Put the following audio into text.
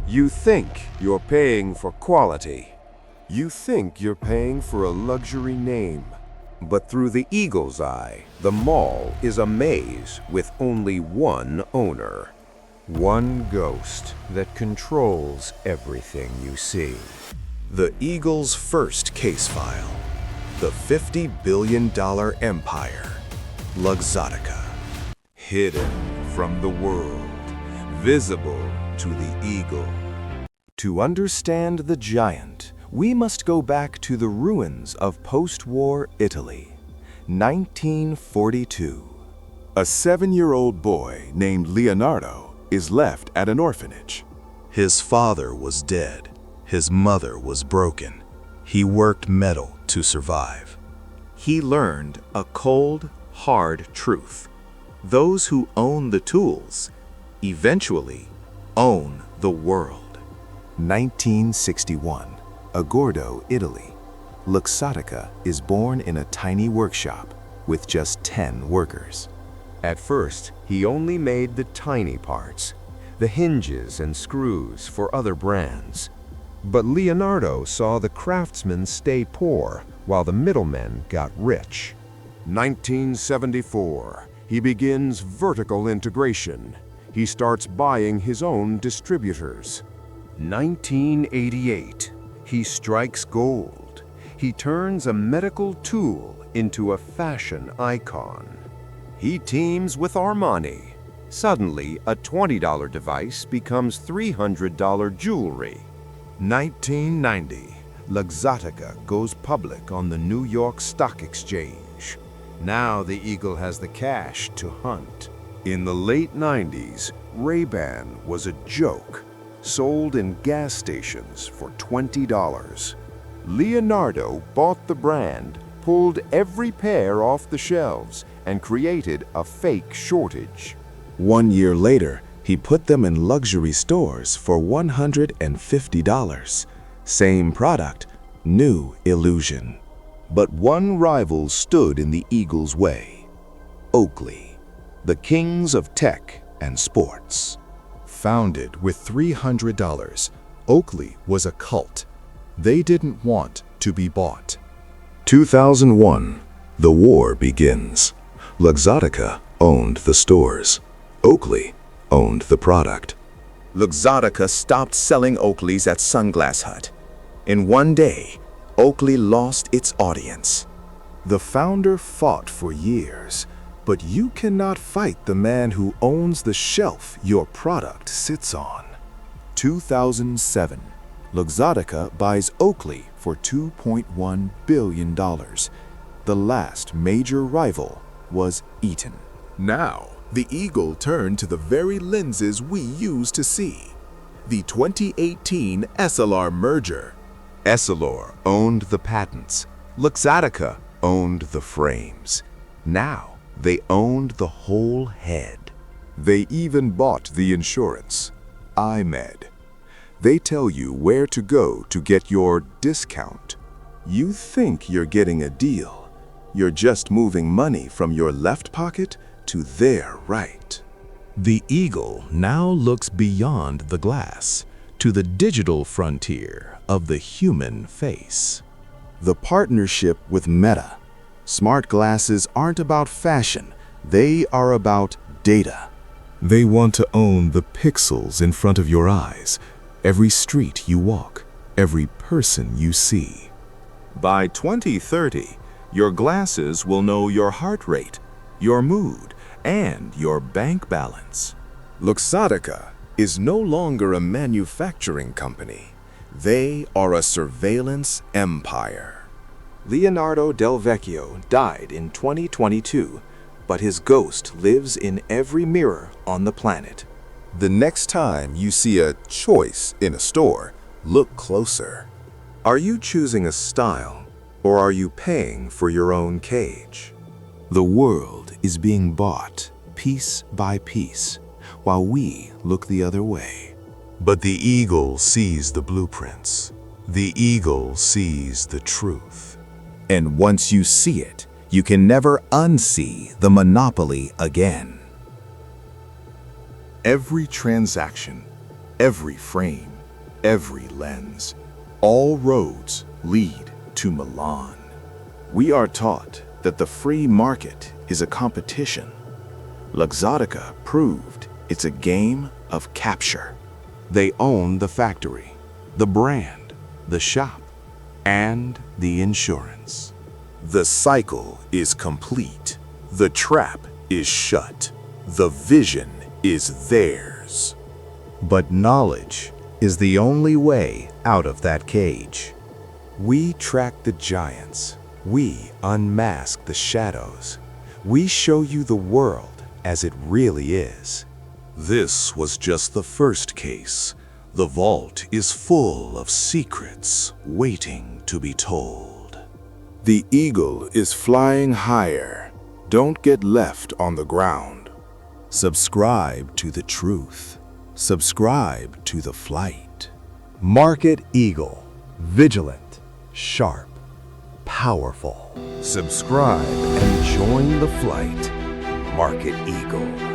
You think you're paying for quality. You think you're paying for a luxury name. But through the eagle's eye, the mall is a maze with only one owner. One ghost that controls everything you see. The eagle's first case file. The $50 billion empire. Luxottica. Hidden from the world. Visible to the eagle. To understand the giant, we must go back to the ruins of post-war Italy, 1942. A 7-year-old boy named Leonardo is left at an orphanage. His father was dead. His mother was broken. He worked metal to survive. He learned a cold, hard truth. Those who own the tools eventually own the world. 1961, Agordo, Italy. Luxottica is born in a tiny workshop with just 10 workers. At first, he only made the tiny parts, the hinges and screws for other brands. But Leonardo saw the craftsmen stay poor while the middlemen got rich. 1974, he begins vertical integration. He starts buying his own distributors. 1988, he strikes gold. He turns a medical tool into a fashion icon. He teams with Armani. Suddenly, a $20 device becomes $300 jewelry. 1990, Luxottica goes public on the New York Stock Exchange. Now the eagle has the cash to hunt. In the late 90s, Ray-Ban was a joke, sold in gas stations for $20. Leonardo bought the brand, pulled every pair off the shelves, and created a fake shortage. 1 year later, he put them in luxury stores for $150. Same product, new illusion. But one rival stood in the eagle's way. Oakley, the kings of tech and sports. Founded with $300, Oakley was a cult. They didn't want to be bought. 2001, the war begins. Luxottica owned the stores. Oakley owned the product. Luxottica stopped selling Oakleys at Sunglass Hut. In one day, Oakley lost its audience. The founder fought for years, but you cannot fight the man who owns the shelf your product sits on. 2007, Luxottica buys Oakley for $2.1 billion. The last major rival was Eaton. Now, the eagle turned to the very lenses we used to see. The 2018 Essilor merger. Essilor owned the patents. Luxottica owned the frames. Now, they owned the whole head. They even bought the insurance. EyeMed. They tell you where to go to get your discount. You think you're getting a deal. You're just moving money from your left pocket to their right. The eagle now looks beyond the glass to the digital frontier of the human face. The partnership with Meta. Smart glasses aren't about fashion, they are about data. They want to own the pixels in front of your eyes, every street you walk, every person you see. By 2030, your glasses will know your heart rate, your mood, and your bank balance. Luxottica is no longer a manufacturing company. They are a surveillance empire. Leonardo Del Vecchio died in 2022, but his ghost lives in every mirror on the planet. The next time you see a choice in a store, look closer. Are you choosing a style, or are you paying for your own cage? The world is being bought piece by piece, while we look the other way. But the eagle sees the blueprints. The eagle sees the truth. And once you see it, you can never unsee the monopoly again. Every transaction, every frame, every lens. All roads lead to Milan. We are taught that the free market is a competition. Luxottica proved it's a game of capture. They own the factory, the brand, the shop, and the insurance. The cycle is complete. The trap is shut. The vision is theirs. But knowledge is the only way out of that cage. We track the giants. We unmask the shadows. We show you the world as it really is. This was just the first case. The vault is full of secrets waiting to be told. The eagle is flying higher. Don't get left on the ground. Subscribe to the truth. Subscribe to the flight. Market Eagle. Vigilant, sharp, powerful. Subscribe and join the flight. Market Eagle.